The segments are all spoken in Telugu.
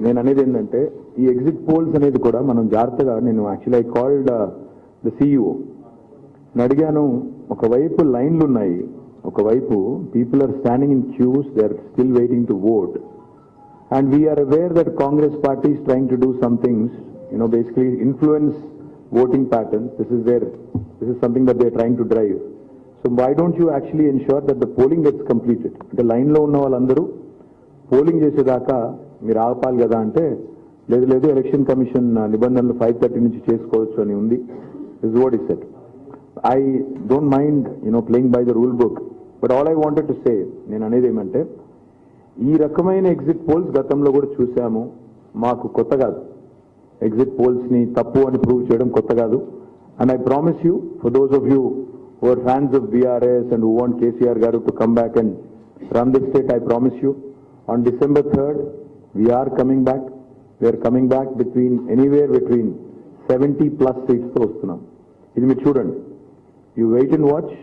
నేను అనేది ఏంటంటే ఈ ఎగ్జిట్ పోల్స్ అనేది కూడా మనం జాగ్రత్తగా నేను actually I called the CEO అడిగాను. ఒకవైపు లైన్లు ఉన్నాయి, ఒకవైపు people are standing in queues, they are still waiting to vote, and we're aware that Congress party is trying to do some things, basically influence voting patterns. This is something that they are trying to drive. So why don't you actually ensure that the polling gets completed? The line lo unna vallandaru polling చేసేదాకా మీరు ఆపాలి కదా అంటే లేదు ఎలక్షన్ కమిషన్ నిబంధనలు 5:30 నుంచి చేసుకోవచ్చు అని ఉంది. This is what he said. I don't mind playing by the rule book, but all I wanted to say నేను అనేది ఏమంటే ఈ రకమైన ఎగ్జిట్ పోల్స్ గతంలో కూడా చూసాము, మాకు కొత్త కాదు. ఎగ్జిట్ పోల్స్ ని తప్పు అని ప్రూవ్ చేయడం కొత్త కాదు. And I promise you, for those of you who are fans of BRS and who want KCR garu to come back and run this state, I promise you on December 3rd we're coming back. We're coming back anywhere between 70+ సీట్స్తో వస్తున్నాం. ఇది మీరు చూడండి, యూ వెయిట్ అండ్ వాచ్.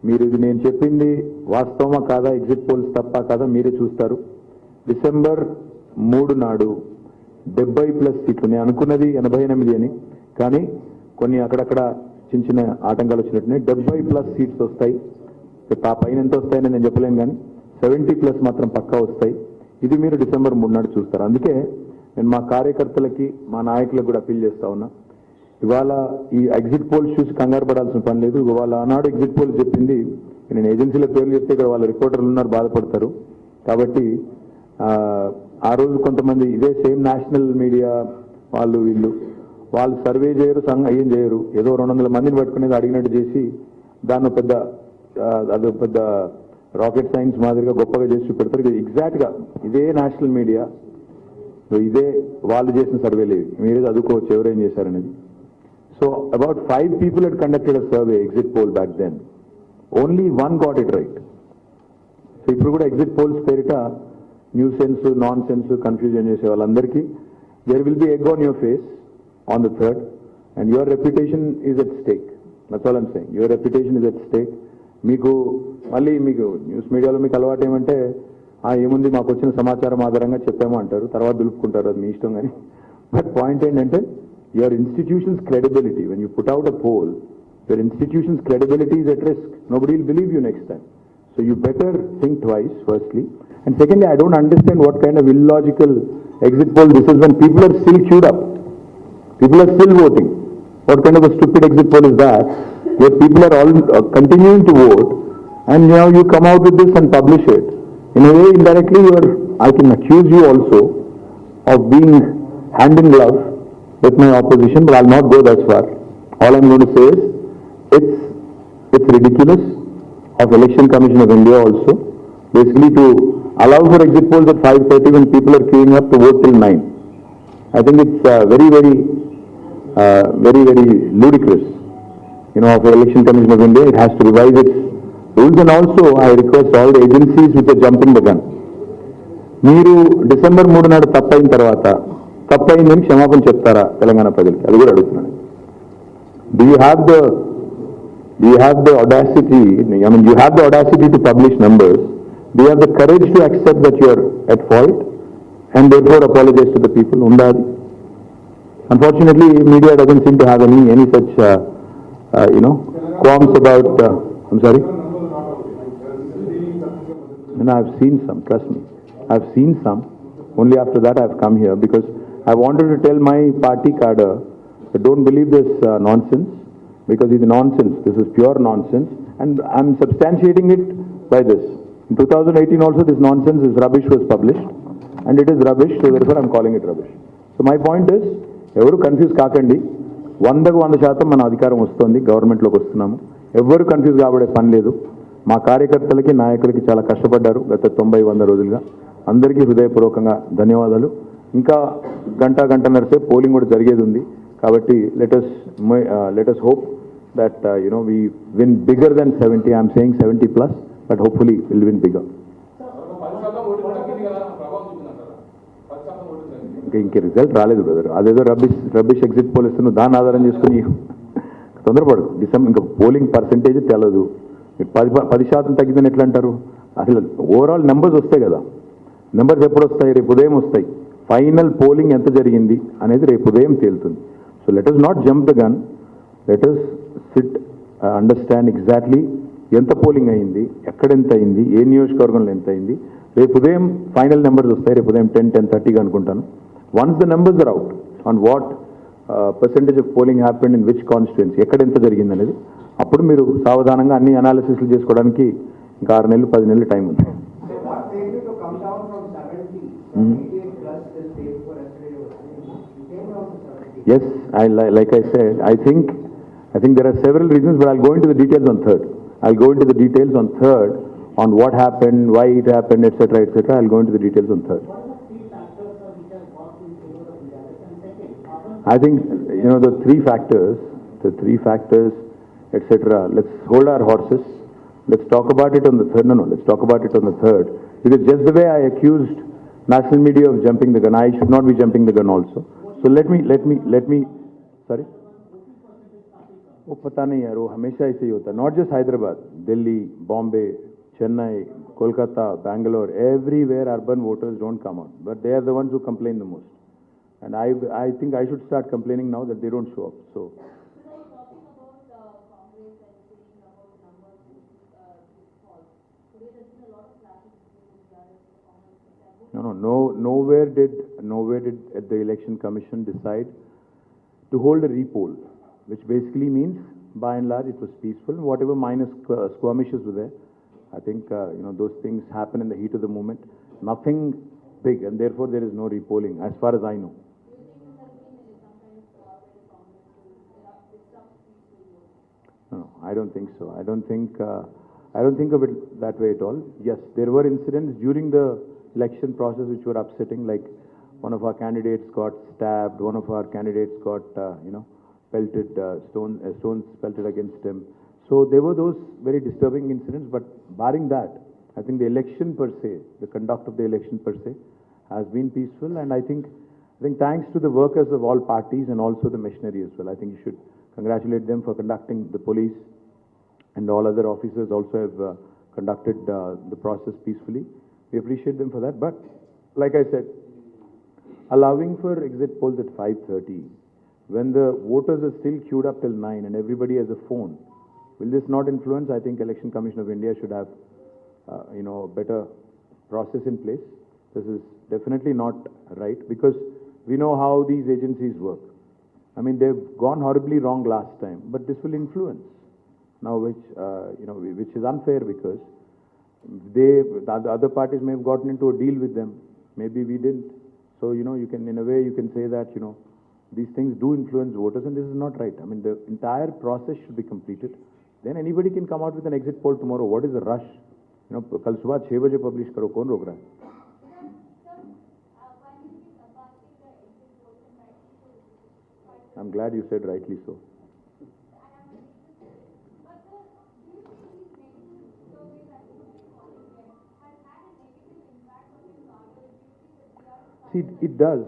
మీరు ఇది నేను చెప్పింది వాస్తవమా కాదా, ఎగ్జిట్ పోల్స్ తప్ప కాదా మీరే చూస్తారు. December 3 నాడు 70+ సీట్లు. నేను అనుకున్నది 88 అని, కానీ కొన్ని అక్కడక్కడ చిన్న ఆటంకాలు వచ్చినట్టునే 70+ సీట్స్ వస్తాయి. ఆ పైన ఎంత వస్తాయని నేను చెప్పలేను, కానీ 70+ మాత్రం పక్కా వస్తాయి. ఇది మీరు December 3 నాడు చూస్తారు. అందుకే నేను మా కార్యకర్తలకి మా నాయకులకు కూడా అపీల్ చేస్తా ఉన్నా, ఇవాళ ఈ ఎగ్జిట్ పోల్స్ చూసి కంగారు పడాల్సిన పని లేదు. ఇవాళ ఆనాడు ఎగ్జిట్ పోల్స్ చెప్పింది, నేను ఏజెన్సీల పేర్లు చెప్తే ఇక్కడ వాళ్ళ రిపోర్టర్లు ఉన్నారు, బాధపడతారు. కాబట్టి ఆ రోజు కొంతమంది ఇదే సేమ్ నేషనల్ మీడియా వాళ్ళు సర్వే చేయరు, ఏం చేయరు, ఏదో 200 మందిని పట్టుకునేది అడిగినట్టు చేసి దాన్ని పెద్ద రాకెట్ సైన్స్ మాదిరిగా గొప్పగా చేసి చూపెడతారు. ఎగ్జాక్ట్గా ఇదే నేషనల్ మీడియా, ఇదే వాళ్ళు చేసిన సర్వేలు, మీరే చదువుకోవచ్చు ఎవరేం చేశారనేది. So about 5 people had conducted a survey, exit poll back then. Only 1 got it right. So ఇప్పుడు కూడా ఎగ్జిట్ పోల్స్ పేరిట nuisance, nonsense confusion చేసే వాళ్ళందరికీ there will be egg on your face on the 3rd, and your reputation is at stake. That's all I'm saying. Your reputation is at stake. మీకు న్యూస్ మీడియాలో మీకు అలవాటు ఏమంటే ఏముంది, మాకు వచ్చిన సమాచారం ఆధారంగా చెప్పాము అంటారు, తర్వాత దులుపుకుంటారు, అది మీ ఇష్టం. కానీ బట్ పాయింట్ ఏంటంటే your institution's credibility, when you put out a poll, your institution's credibility is at risk. Nobody will believe you next time. So you better think twice, firstly. And secondly, I don't understand what kind of illogical exit poll this is when people are still queued up. People are still voting. What kind of a stupid exit poll is that? Where people are all continuing to vote, and now you come out with this and publish it. In a way, indirectly, I can accuse you also of being hand in glove with my opposition, but I'll not go that far. All I'm going to say is it's ridiculous of Election Commission of India also, basically to allow for exit polls at 5:30 when people are queuing up to vote till 9. I think it's very ludicrous, of the Election Commission of India. It has to revise its rules, and also I request all the agencies which are jumping the gun. మీరు December 3 నాడు తప్పైన తర్వాత తప్పైందని క్షమాపణ చెప్తారా తెలంగాణ ప్రజలకి? అది కూడా అడుగుతున్నాను. Do you have the audacity? I mean, you have the audacity to publish numbers. Do you have the courage to accept that you are at fault and therefore apologize to the people? Undadi. Unfortunately, media doesn't seem to have any such qualms about. I'm sorry. No, I've seen some. Trust me, I've seen some. Only after that I've come here because I wanted to tell my party cadre that don't believe this nonsense, because it's nonsense. This is pure nonsense, and I'm substantiating it by this. In 2018 also this nonsense, this rubbish was published, and it is rubbish, so therefore I'm calling it rubbish. So my point is, ఎవరు కన్ఫ్యూజ్ కాకండి. 100% మన అధికారం వస్తుంది, గవర్నమెంట్లోకి వస్తున్నాము. ఎవరు కన్ఫ్యూజ్ కాబడే పని లేదు. మా కార్యకర్తలకి నాయకులకి చాలా కష్టపడ్డారు గత 90-100 రోజులుగా. అందరికీ హృదయపూర్వకంగా ధన్యవాదాలు. ఇంకా గంటన్నర సేపు పోలింగ్ కూడా జరిగేది ఉంది. కాబట్టి let us hope that we win bigger than 70. I'm saying 70+, but hopefully we'll win bigger. ఇంకే రిజల్ట్ రాలేదు బ్రదర్. అదేదో రబ్బిష్ ఎగ్జిట్ పోల్ ఇస్తున్నావు, దాన్ని ఆధారం చేసుకుని తొందరపడు. ఇంకా పోలింగ్ పర్సెంటేజ్ తెలదు. 10% తగ్గిందని ఎట్లా అంటారు? అసలు ఓవరాల్ నెంబర్స్ వస్తాయి కదా. నెంబర్స్ ఎప్పుడు వస్తాయి? రేపు ఉదయం వస్తాయి. ఫైనల్ పోలింగ్ ఎంత జరిగింది అనేది రేపు ఉదయం తేలుతుంది. So let us not jump the gun, let us SIT understand exactly ఎంత పోలింగ్ అయింది, ఎక్కడ ఎంత అయింది, ఏ నియోజకవర్గంలో ఎంత అయింది. రేపు ఉదయం ఫైనల్ నెంబర్స్ వస్తాయి, రేపు ఉదయం 10-10:30 అనుకుంటాను. Once the numbers are out on what percentage of polling happened in which constituency, ఎక్కడ ఎంత జరిగింది అనేది, అప్పుడు మీరు సావధానంగా అన్ని అనాలిసిస్లు చేసుకోవడానికి ఇంకా 6 నెలలు 10 నెలలు టైం ఉంది. Yes, like I said, I think there are several reasons, but I'll go into the details on third. On what happened, why it happened, etc., etc. I'll go into the details on third. I think, the three factors, etc. Let's hold our horses. Let's talk about it on the third. No, let's talk about it on the third. Because just the way I accused national media of jumping the gun, I should not be jumping the gun also. So let me, sorry? वो पता नहीं यार, वो हमेशा ऐसे ही होता है. Not just Hyderabad, Delhi, Bombay, Chennai, Kolkata, Bangalore, everywhere urban voters don't come out. But they are the ones who complain the most. And I think I should start complaining now that they don't show up. So. Nowhere did the Election Commission decide to hold a repoll, which basically means, by and large, it was peaceful. Whatever minor skirmishes were there, I think, those things happen in the heat of the moment. Nothing big, and therefore there is no repolling, as far as I know. No, I don't think so. I don't think of it that way at all. Yes, there were incidents during the election process which were upsetting, like one of our candidates got stabbed, one of our candidates got, pelted, stones pelted against him. So there were those very disturbing incidents, but barring that, I think the election per se, the conduct of the election per se, has been peaceful, and I think thanks to the workers of all parties and also the machinery as well. I think you should congratulate them for conducting. The police and all other officers also have conducted the process peacefully. We appreciate them for that. But like I said, allowing for exit polls at 5:30, when the voters are still queued up till 9 and everybody has a phone, will this not influence? I think Election Commission of India should have, a better process in place. This is definitely not right, because we know how these agencies work. I mean, they've gone horribly wrong last time, but this will influence now, which is unfair, because the other parties may have gotten into a deal with them. Maybe we didn't. So, you can, in a way, you can say that, these things do influence voters, and this is not right. I mean, the entire process should be completed. Then anybody can come out with an exit poll tomorrow. What is the rush? कल सुबह 6 बजे publish करो, कौन रोक रहा है? I'm glad you said rightly so. See, it does.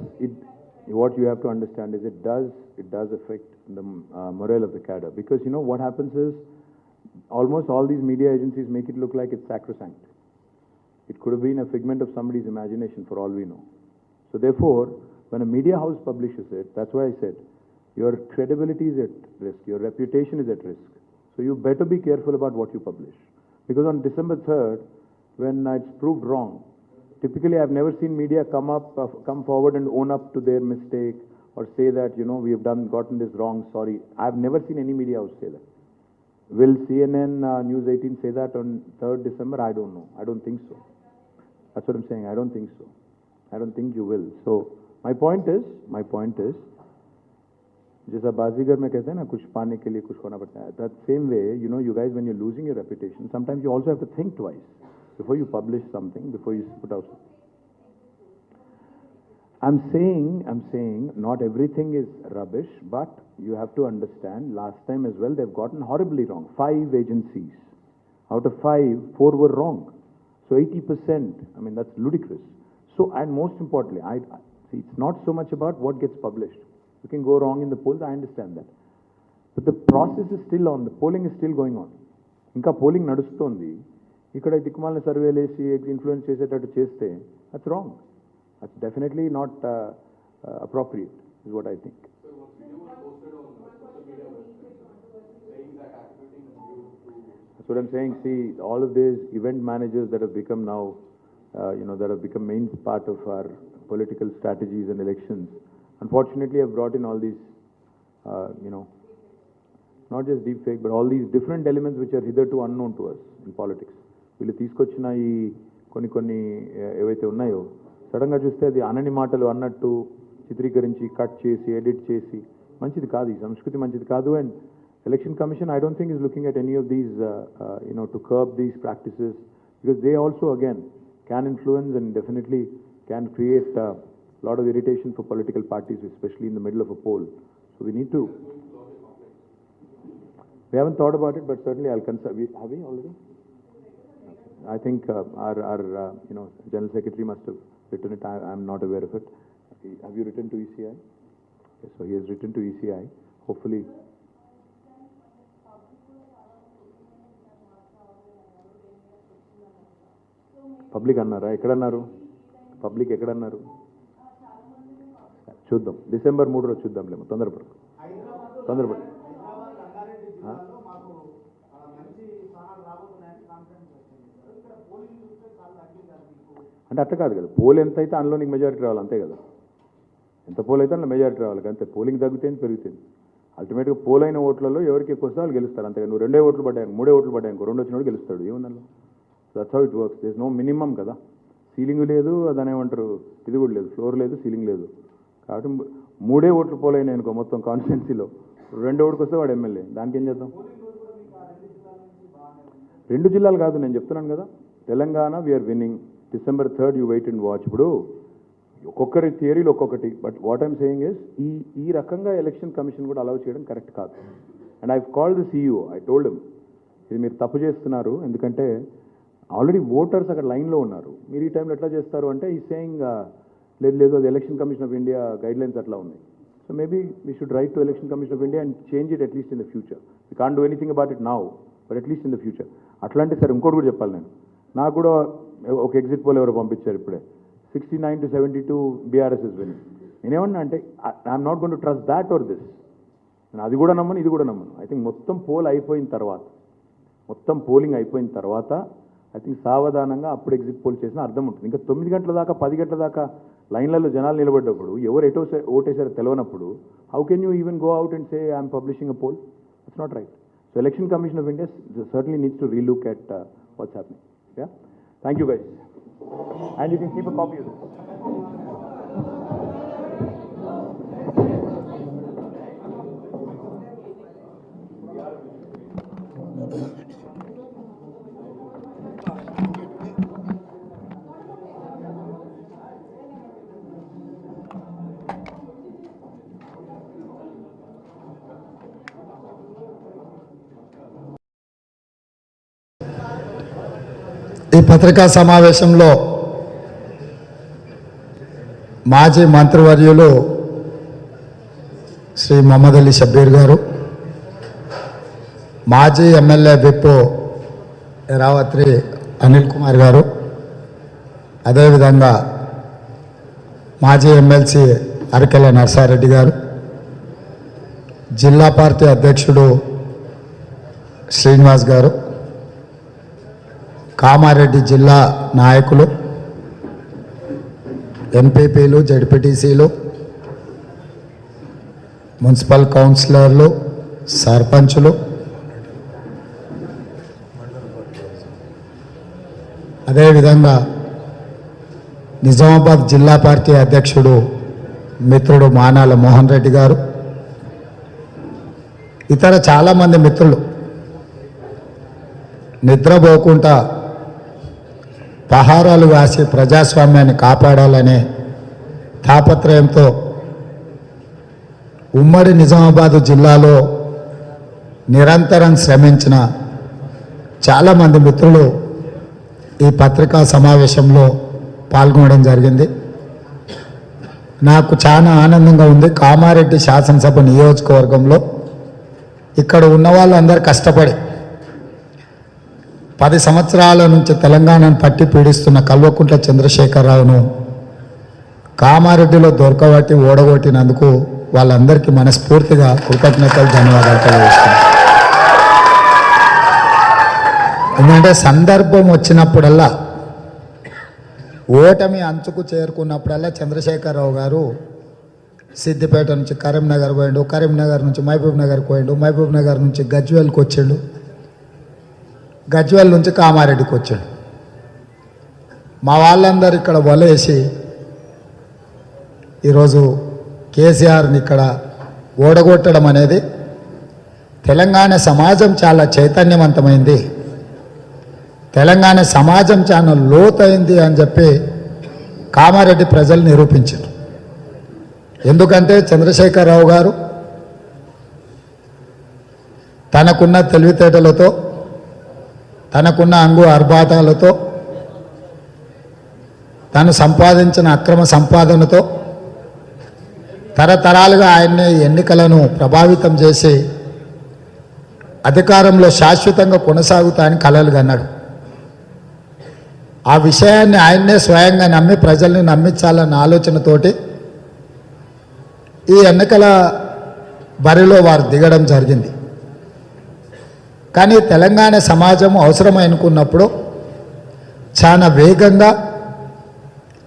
What you have to understand is it does affect the morale of the cadre, because what happens is, almost all these media agencies make it look like it's sacrosanct. It could have been a figment of somebody's imagination, for all we know. So therefore, when a media house publishes it, that's why I said, your credibility is at risk, your reputation is at risk. So you better be careful about what you publish. Because on December 3rd, when it's proved wrong, typically I've never seen media come forward and own up to their mistake, or say that, we have gotten this wrong, sorry. I've never seen any media house say that. Will CNN, News 18 say that on 3rd December? I don't know. I don't think so. That's what I'm saying. I don't think so. I don't think you will. So my point is, जैसा बाजीगर में कहते हैं ना, कुछ पाने के लिए कुछ होना पड़ता है. That same way, you guys, when you're losing your reputation, sometimes you also have to think twice before you publish something, before you put out. I'm saying not everything is rubbish, but you have to understand, last time as well, they've gotten horribly wrong. 5 agencies. Out of 5, 4 were wrong. So 80%, I mean, that's ludicrous. So, and most importantly, see, it's not so much about what gets published. You can go wrong in the polls, I understand that. But the process is still on, the polling is still going on. Inka polling nadustondi, ikkada dikmalna survey lesi influence chesetatu cheste, that's wrong. That's definitely not appropriate, is what I think. That's what I'm saying. See, all of these event managers that have become now, that have become main part of our political strategies and elections, unfortunately have brought in all these, not just deep fake, but all these different elements which are hitherto unknown to us in politics. వీళ్ళు తీసుకొచ్చిన ఈ కొన్ని ఏవైతే ఉన్నాయో సడన్గా చూస్తే అది అనని మాటలు అన్నట్టు చిత్రీకరించి కట్ చేసి ఎడిట్ చేసి మంచిది కాదు, ఈ సంస్కృతి మంచిది కాదు. And election commission I don't think is looking at any of these to curb these practices, because they also again can influence and definitely can create a lot of irritation for political parties, especially in the middle of a poll. So we need to, we haven't thought about it, but certainly I'll consult. Have we already? I think our General Secretary must have written it. I'm not aware of it. Have you written to ECI? Yes, so he has written to ECI. Hopefully. Public అన్నారా? ఎక్కడన్నారు? పబ్లిక్ ఎక్కడన్నారు? చూద్దాం, డిసెంబర్ 3 రోజు చూద్దాంలేమో, తొందరపడు. అంటే అట్లా కాదు కదా, పోల్ ఎంత అయితే అందులో నీకు మెజారిటీ రావాలి, అంతే కదా. ఎంత పోల్ అయితే అందులో మెజారిటీ రావాలి, అంతే. పోలింగ్ తగ్గుతుంది పెరుగుతుంది. అల్టిమేట్గా పోల్ అయిన ఓట్లలో ఎవరికి ఎక్కువ వస్తే వాళ్ళు గెలుస్తారు, అంతే. నువ్వు 2 ఓట్లు పడ్డాయి, 3 ఓట్లు పడ్డాయి, 2 వచ్చినోడు గెలుస్తాడు, ఏముందల్లో. That's how it works. There is no minimum కదా. సీలింగ్ లేదు, దాని ఏమంటారు, ఇది కూడా లేదు, ఫ్లోర్ లేదు, సీలింగ్ లేదు. కాబట్టి 3 ఓట్లు పోలైనాయి అనుకో మొత్తం కాన్స్టిట్యున్సీలో, 2 ఓటుకు వస్తే వాడు ఎమ్మెల్యే, దానికి ఏం చేద్దాం? 2 జిల్లాలు కాదు, నేను చెప్తున్నాను కదా. Telangana we're winning. December 3rd you wait and watch. ఇప్పుడు ఒక్కొక్కరి థియరీలు ఒక్కొక్కటి. But what I'm saying is ఈ రకంగా ఎలక్షన్ కమిషన్ కూడా అలౌ చేయడం కరెక్ట్ కాదు. And I called the CEO. I told him, ఇది మీరు తప్పు చేస్తున్నారు, ఎందుకంటే ఆల్రెడీ ఓటర్స్ అక్కడ లైన్లో ఉన్నారు, మీరు ఈ టైంలో ఎట్లా చేస్తారు అంటే ఈ సేయింగ్ లేదు అది election commission of India guide lines అట్లా ఉన్నాయి. So maybe we should write to election commission of India and change it at least in the future. We can't do anything about it now, but at least in the future. అట్లాంటి సరే ఇంకోటి కూడా చెప్పాలి. నాకు కూడా ఒక ఎగ్జిట్ పోల్ ఎవరో పంపించారు ఇప్పుడే, 69 to 72 BRS ఇస్ విన్నింగ్. నేనేమన్నా అంటే I'm not going to trust that or this. నేను అది కూడా నమ్మను, ఇది కూడా నమ్మను. ఐ థింక్ మొత్తం పోలింగ్ అయిపోయిన తర్వాత ఐ థింక్ సావధానంగా అప్పుడు ఎగ్జిట్ పోల్ చేసిన అర్థం ఉంటుంది. ఇంకా 9 గంటల దాకా 10 గంటల దాకా లైన్లలో జనాలు నిలబడ్డప్పుడు ఎవరు ఎటో ఓటేసారో తెలియనప్పుడు how can you even go out and say I'm publishing a poll? It's not right. So election commission of India certainly needs to relook at what's happening. Yeah? Thank you guys. And you can keep a copy of this. ఈ పత్రికా సమావేశంలో మాజీ మంత్రివర్యులు శ్రీ మొహమ్మద్ అలీ షబ్బీర్ గారు, మాజీ ఎమ్మెల్యే విప్ ఎరావత్రి అనిల్ కుమార్ గారు, అదేవిధంగా మాజీ ఎమ్మెల్సీ అరకెల నర్సారెడ్డి గారు, జిల్లా పార్టీ అధ్యక్షుడు శ్రీనివాస్ గారు, కామారెడ్డి జిల్లా నాయకులు, ఎంపీపీలు, జడ్పీటీసీలు, మున్సిపల్ కౌన్సిలర్లు, సర్పంచులు, అదేవిధంగా నిజామాబాద్ జిల్లా పార్టీ అధ్యక్షుడు మిత్రుడు మానాల మోహన్ రెడ్డి గారు, ఇతర చాలామంది మిత్రులు నిద్రపోకుండా పహారాలు వేసి ప్రజాస్వామ్యాన్ని కాపాడాలనే తాపత్రయంతో ఉమ్మడి నిజామాబాదు జిల్లాలో నిరంతరం శ్రమించిన చాలామంది మిత్రులు ఈ పత్రికా సమావేశంలో పాల్గొనడం జరిగింది. నాకు చాలా ఆనందంగా ఉంది. కామారెడ్డి శాసనసభ నియోజకవర్గంలో ఇక్కడ ఉన్న వాళ్ళందరూ కష్టపడి 10 సంవత్సరాల నుంచి తెలంగాణను పట్టి పీడిస్తున్న కల్వకుంట్ల చంద్రశేఖరరావును కామారెడ్డిలో దొరకబట్టి ఓడగొట్టినందుకు వాళ్ళందరికీ మనస్ఫూర్తిగా కృతజ్ఞతలు ధన్యవాదాలు తెలియజేస్తున్నాను. ఎందుకంటే సందర్భం వచ్చినప్పుడల్లా, ఓటమి అంచుకు చేరుకున్నప్పుడల్లా చంద్రశేఖరరావు గారు సిద్దిపేట నుంచి కరీంనగర్ పోయిండు, కరీంనగర్ నుంచి మహబూబ్ నగర్ పోయిండు, మహబూబ్ నగర్ నుంచి గజ్వేల్కి వచ్చిండు, గజ్వేల్ నుంచి కామారెడ్డికి వచ్చాడు. మా వాళ్ళందరూ ఇక్కడ వలేసి ఈరోజు కేసీఆర్ని ఇక్కడ ఓడగొట్టడం అనేది తెలంగాణ సమాజం చాలా చైతన్యవంతమైంది, తెలంగాణ సమాజం చాలా లోతైంది అని చెప్పి కామారెడ్డి ప్రజలు నిరూపించారు. ఎందుకంటే చంద్రశేఖరరావు గారు తనకున్న తెలివితేటలతో, తనకున్న అంగు ఆర్భాటాలతో, తను సంపాదించిన అక్రమ సంపాదనతో తరతరాలుగా ఆయన్ని ఎన్నికలను ప్రభావితం చేసి అధికారంలో శాశ్వతంగా కొనసాగుతాయని కలలు కన్నాడు. ఆ విషయాన్ని ఆయన్నే స్వయంగా నమ్మి ప్రజల్ని నమ్మించాలన్న ఆలోచనతోటి ఈ ఎన్నికల బరిలో వారు దిగడం జరిగింది. కానీ తెలంగాణ సమాజం అవసరం అనుకున్నప్పుడు చాలా వేగంగా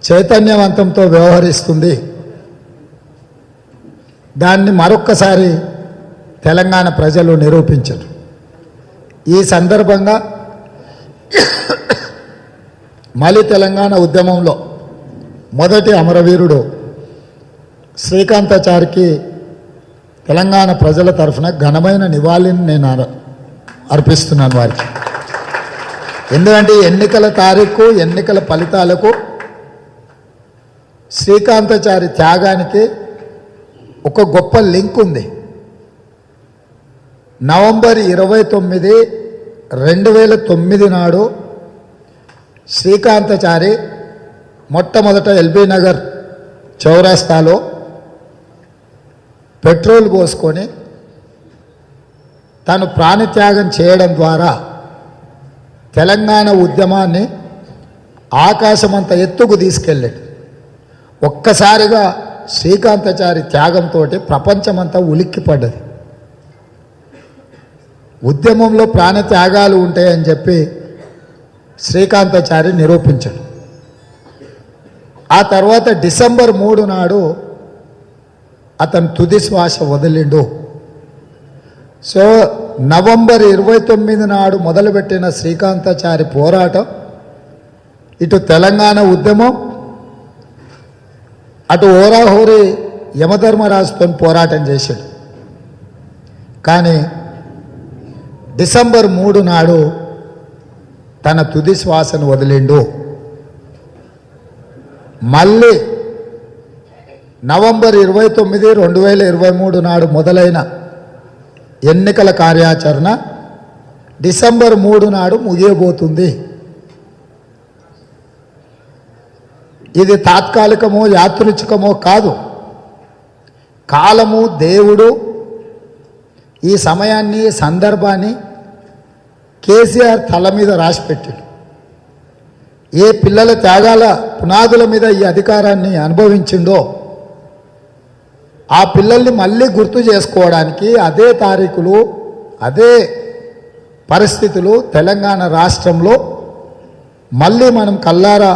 చైతన్యవంతంతో వ్యవహరిస్తుంది. దాన్ని మరొక్కసారి తెలంగాణ ప్రజలు నిరూపించారు. ఈ సందర్భంగా మళ్ళీ తెలంగాణ ఉద్యమంలో మొదటి అమరవీరుడు శ్రీకాంతాచారికి తెలంగాణ ప్రజల తరఫున ఘనమైన నివాళిని నేను అర్పిస్తున్నాను వారికి. ఎందుకంటే ఎన్నికల తారీఖు, ఎన్నికల ఫలితాలకు, శ్రీకాంతాచారి త్యాగానికి ఒక గొప్ప లింక్ ఉంది. నవంబర్ 29, 2009 నాడు శ్రీకాంతాచారి మొట్టమొదట ఎల్బీ నగర్ చౌరస్తాలో పెట్రోల్ పోసుకొని తను ప్రాణత్యాగం చేయడం ద్వారా తెలంగాణ ఉద్యమాన్ని ఆకాశమంత ఎత్తుకు తీసుకెళ్ళాడు. ఒక్కసారిగా శ్రీకాంతాచారి త్యాగంతో ప్రపంచమంతా ఉలిక్కిపడ్డది. ఉద్యమంలో ప్రాణత్యాగాలు ఉంటాయని చెప్పి శ్రీకాంతాచారి నిరూపించాడు. ఆ తర్వాత డిసెంబర్ 3 నాడు అతను తుది శ్వాస వదిలిండు. సో నవంబర్ 29 నాడు మొదలుపెట్టిన శ్రీకాంతాచారి పోరాటం ఇటు తెలంగాణ ఉద్యమం, అటు ఓరాహోరి యమధర్మరాజుతో పోరాటం చేశాడు. కానీ డిసెంబర్ 3 నాడు తన తుది శ్వాసను వదిలిండు. మళ్ళీ నవంబర్ 29, 2023 నాడు మొదలైన ఎన్నికల కార్యాచరణ డిసెంబర్ 3 నాడు ముగియబోతుంది. ఇది తాత్కాలికమో యాదృచ్ఛికమో కాదు. కాలము, దేవుడు ఈ సమయాన్ని, సందర్భాన్ని కేసీఆర్ తల మీద రాసిపెట్టాడు. ఏ పిల్లల త్యాగాల పునాదుల మీద ఈ అధికారాన్ని అనుభవించిండో ఆ పిల్లల్ని మళ్ళీ గుర్తు చేసుకోవడానికి అదే తారీఖులు, అదే పరిస్థితులు తెలంగాణ రాష్ట్రంలో మళ్ళీ మనం కల్లారా